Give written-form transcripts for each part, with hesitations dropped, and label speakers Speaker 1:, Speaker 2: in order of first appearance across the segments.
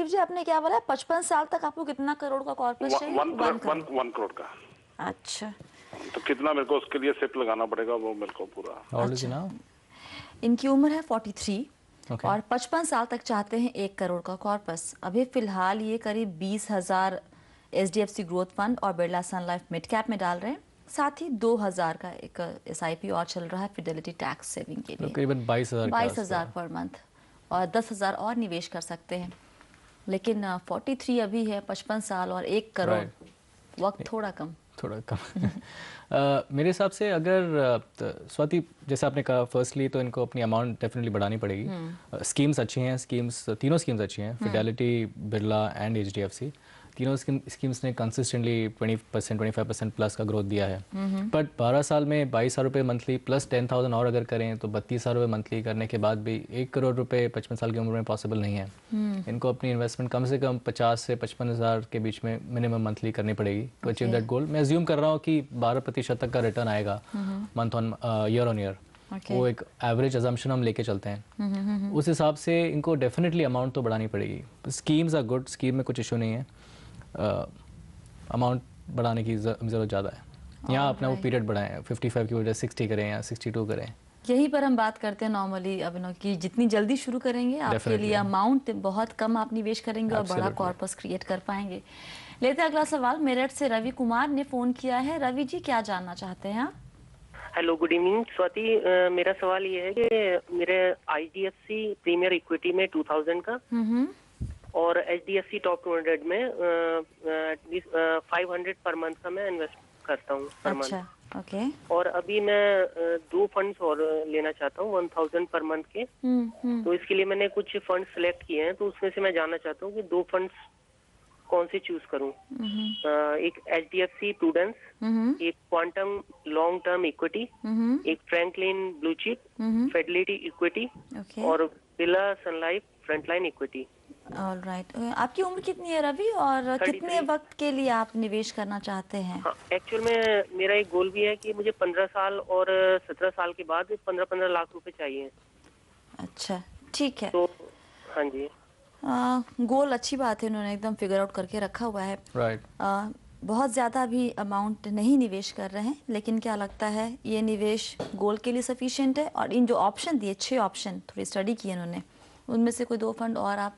Speaker 1: जी आपने क्या बोला 55 साल तक आपको कितना करोड़ का कॉर्पस चाहिए?
Speaker 2: 1 करोड़ का।
Speaker 1: अच्छा,
Speaker 2: तो कितना मेरे को उसके लिए सिप लगाना पड़ेगा वो मेरे को पूरा?
Speaker 1: अच्छा। इनकी उम्र है 43 और 55 साल तक चाहते हैं 1 करोड़ का कॉर्पस। अभी फिलहाल ये करीब 20,000 HDFC ग्रोथ फंड और बिरला सन लाइफ मिड कैप में डाल रहे हैं। साथ ही 2,000 का एक SIP और चल रहा है फिडेलिटी टैक्स सेविंग के लिए,
Speaker 3: करीबन 22,000
Speaker 1: पर मंथ, और 10,000 और निवेश कर सकते हैं। लेकिन 43 अभी है, 55 साल और 1 करोड़, वक्त थोड़ा कम
Speaker 3: मेरे हिसाब से अगर स्वाति जैसे आपने कहा, फर्स्टली तो इनको अपनी अमाउंट डेफिनेटली बढ़ानी पड़ेगी। स्कीम्स अच्छी हैं, तीनों स्कीम्स अच्छी हैं, फिडेलिटी, बिरला एंड HDFC। तीनों स्कीम्स ने कंसिस्टेंटली 20% 25% प्लस का ग्रोथ दिया है। बट 12 साल में 22,000 रुपये मंथली प्लस 10,000 और अगर करें तो 32,000 रुपये मंथली करने के बाद भी 1 करोड़ रुपए 55 साल की उम्र में पॉसिबल नहीं है। इनको अपनी इन्वेस्टमेंट कम से कम 50 से 55,000 के बीच में मिनिमम मंथली करनी पड़ेगी टू अचीव दैट गोल। मैं अज्यूम कर रहा हूँ कि 12% तक का रिटर्न आएगा month on year on year. वो एक एवरेज अजम्पशन हम लेके चलते हैं। उस हिसाब से इनको डेफिनेटली अमाउंट तो बढ़ानी पड़ेगी। स्कीम्स आर गुड, स्कीम में कुछ इशू नहीं है, अमाउंट बढ़ाने की ज़रूरत ज़्यादा है। यहाँ अपना वो पीरियड बढ़ाएं, 55 की वजह 60 करें या 62 करें।
Speaker 1: यही पर हम बात करते हैं नॉर्मली अभिनव की, जितनी जल्दी शुरू करेंगे आपके लिए अमाउंट बहुत कम आप निवेश करेंगे और बड़ा कॉर्पस क्रिएट कर पाएंगे। लेते हैं अगला सवाल। मेरठ से रवि कुमार ने फोन किया है। रवि जी क्या जानना चाहते हैं आप?
Speaker 4: Hello, good evening Swati. मेरा सवाल ये है कि मेरे IDFC प्रीमियर इक्विटी में 2000 का और HDFC टॉप 200 में 500 पर मंथ का मैं इन्वेस्ट करता हूँ पर मंथ।
Speaker 1: ओके।
Speaker 4: और अभी मैं 2 फंड्स और लेना चाहता हूँ 1000 पर मंथ के। तो इसके लिए मैंने कुछ फंड सिलेक्ट किए हैं, तो उसमें से मैं जानना चाहता हूँ कि 2 फंड्स कौन से चूज करूँ। एक HDFC प्रूडेंस, एक क्वांटम लॉन्ग टर्म इक्विटी, एक Franklin blue chip Fidelity equity और बिरला सन लाइफ फ्रंटलाइन इक्विटी।
Speaker 1: ऑलराइट। आपकी उम्र कितनी है रवि और कितने वक्त के लिए आप निवेश करना चाहते हैं?
Speaker 4: एक्चुअल में मेरा एक गोल भी है कि मुझे 15 साल और 17 साल के बाद 15-15 लाख रुपए चाहिए।
Speaker 1: अच्छा, ठीक है।
Speaker 4: तो हाँ जी,
Speaker 1: गोल अच्छी बात है, उन्होंने एकदम फिगर आउट करके रखा हुआ है।
Speaker 3: राइट।
Speaker 1: बहुत ज़्यादा भी अमाउंट नहीं निवेश कर रहे हैं, लेकिन क्या लगता है ये निवेश गोल के लिए सफिशिएंट है? और इन जो ऑप्शन दिए, 6 ऑप्शन थोड़ी स्टडी किए उन्होंने, उनमें से कोई 2 फंड और आप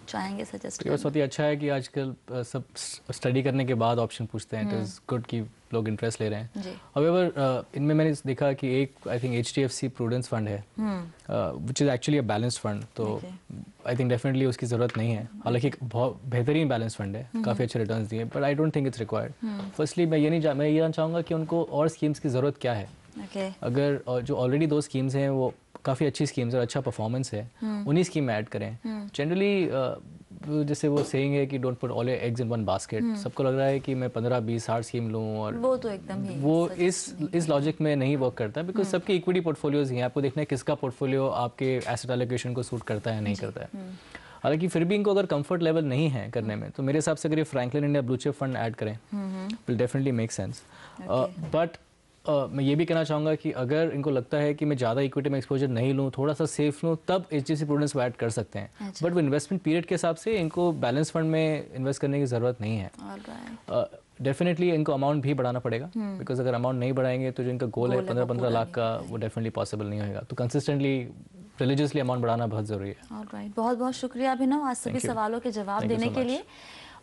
Speaker 1: चाहेंगे सजेस्ट करना?
Speaker 3: बहुत ही अच्छा है कि आजकल सब स्टडी करने के बाद ऑप्शन पूछते हैं। इट इज़ गुड कि लोग इंटरेस्ट ले रहे हैं। हाउएवर इनमें मैंने देखा कि एक I think HDFC Prudence fund है which is actually a balanced fund. तो आई थिंक डेफिनेटली उसकी ज़रूरत नहीं है। हालांकि एक बहुत बेहतरीन बैलेंस फंड है, काफ़ी अच्छे रिटर्न्स दिए, but I don't think it's required. Firstly मैं ये जानना चाहूँगा कि उनको और स्कीम्स की ज़रूरत क्या है। अगर जो ऑलरेडी 2 स्कीम्स हैं वो काफ़ी अच्छी स्कीम्स और अच्छा परफॉर्मेंस है, उन्हीं स्कीम में ऐड करें। जनरली जैसे वो सेइंग है कि don't put all your eggs in one basket. सबको लग रहा है कि मैं 15, 20, 60 स्कीम लूँ, और
Speaker 1: वो तो एकदम ही
Speaker 3: वो इस लॉजिक में नहीं वर्क करता, बिकॉज सबके इक्विटी पोर्टफोलियोज हैं। आपको देखना है किसका पोर्टफोलियो आपके एसेट एलोकेशन को सूट करता है या नहीं करता है। हालांकि फिर भी इनको अगर कंफर्ट लेवल नहीं है करने में, तो मेरे हिसाब से अगर ये Franklin India blue chip fund add करें will definitely make sense. But मैं ये भी कहना चाहूँगा कि अगर इनको लगता है कि मैं ज़्यादा इक्विटी में एक्सपोजर नहीं लूँ, थोड़ा सा सेफ लूँ, तब HDFC प्रूडेंस को ऐड कर सकते हैं। बट वो इन्वेस्टमेंट पीरियड के हिसाब से इनको बैलेंस फंड में इन्वेस्ट करने की ज़रूरत नहीं है। डेफिनेटली इनको अमाउंट भी बढ़ाना पड़ेगा, बिकॉज अगर अमाउंट नहीं बढ़ाएंगे तो जो इनका गोल है 15-15 लाख का, वो डेफिनेटली पॉसिबल नहीं होगा। तो कंसिस्टेंटली रिलीजियसली अमाउंट बढ़ाना बहुत ज़रूरी है।
Speaker 1: ऑलराइट, बहुत बहुत शुक्रिया अभिनव आज सभी सवालों के जवाब देने के लिए।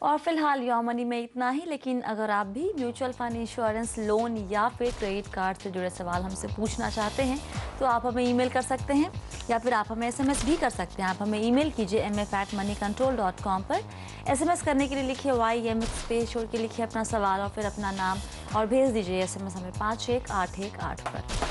Speaker 1: और फिलहाल योर मनी में इतना ही, लेकिन अगर आप भी म्यूचुअल फंड, इंश्योरेंस, लोन या फिर क्रेडिट कार्ड से जुड़े सवाल हमसे पूछना चाहते हैं तो आप हमें ईमेल कर सकते हैं या फिर आप हमें SMS भी कर सकते हैं। आप हमें ईमेल कीजिए mf@moneycontrol.com पर। SMS करने के लिए लिखिए YMX स्पेस छोड़ के लिखिए अपना सवाल और फिर अपना नाम और भेज दीजिए SMS हमें 51818 पर।